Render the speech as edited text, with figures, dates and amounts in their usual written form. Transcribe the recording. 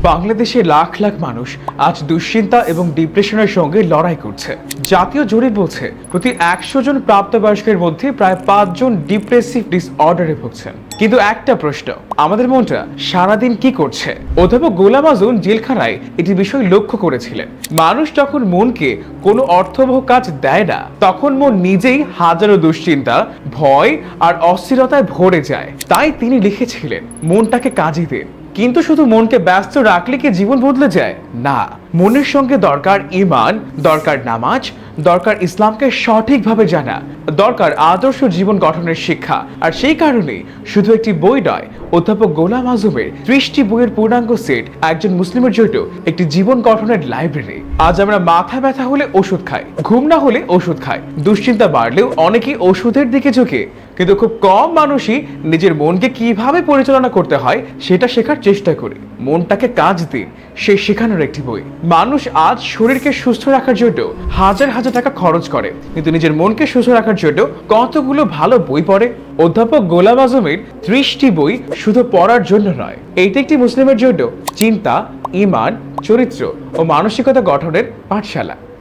বাংলাদেশে লাখ লাখ মানুষ আজ দুশ্চিন্তা এবং ডিপ্রেশনের সঙ্গে লড়াই করছে। জাতীয় জরিপ বলছে প্রতি 100 জন প্রাপ্তবয়স্কের মধ্যে প্রায় 5 জন ডিপ্রেসিভ ডিসঅর্ডারে ভুগছেন। কিন্তু একটা প্রশ্ন, আমাদের মনটা সারাদিন কি করছে? অধ্যাপক গোলাম আযম জেলখানায় একটি বিষয় লক্ষ্য করেছিলেন। মানুষ যখন মনকে কোনো অর্থবহ কাজ দেয় না, তখন মন নিজেই হাজারো দুশ্চিন্তা, ভয় আর অস্থিরতায় ভরে যায়। তাই তিনি লিখেছিলেন, মনটাকে কাজে দিন। কিন্তু শুধু মনকে ব্যস্ত রাখলে কি জীবন বদলে যায়? না, মনের সঙ্গে দরকার ঈমান, দরকার নামাজ, দরকার ইসলামকে সঠিকভাবে জানা, দরকার আদর্শ জীবন গঠনের শিক্ষা। আর সেই কারণে শুধু একটি বই নয়, অধ্যাপক গোলাম আযমের 30টি বইয়ের পূর্ণাঙ্গ সেট একজন মুসলিমের জন্য একটি জীবন গঠনের লাইব্রেরি। আজ আমরা মাথা ব্যথা হলে ওষুধ খাই, ঘুম না হলে ওষুধ খাই, দুশ্চিন্তা বাড়লেও অনেকেই ওষুধের দিকে ঝুঁকে। কিন্তু খুব কম মানুষই নিজের মনকে কিভাবে পরিচালনা করতে হয় সেটা শেখার চেষ্টা করে। মনটাকে কাজ দিন, সে শেখানোর একটি বই। মানুষ আজ শরীরকে সুস্থ রাখার জন্য হাজার হাজার টাকা খরচ করে, কিন্তু নিজের মনকে সুস্থ রাখার জন্য কতগুলো ভালো বই পড়ে। অধ্যাপক গোলাম আযমের 30টি বই শুধু পড়ার জন্য নয়, এইটা একটি মুসলিমের জন্য চিন্তা, ঈমান, চরিত্র ও মানসিকতা গঠনের পাঠশালা।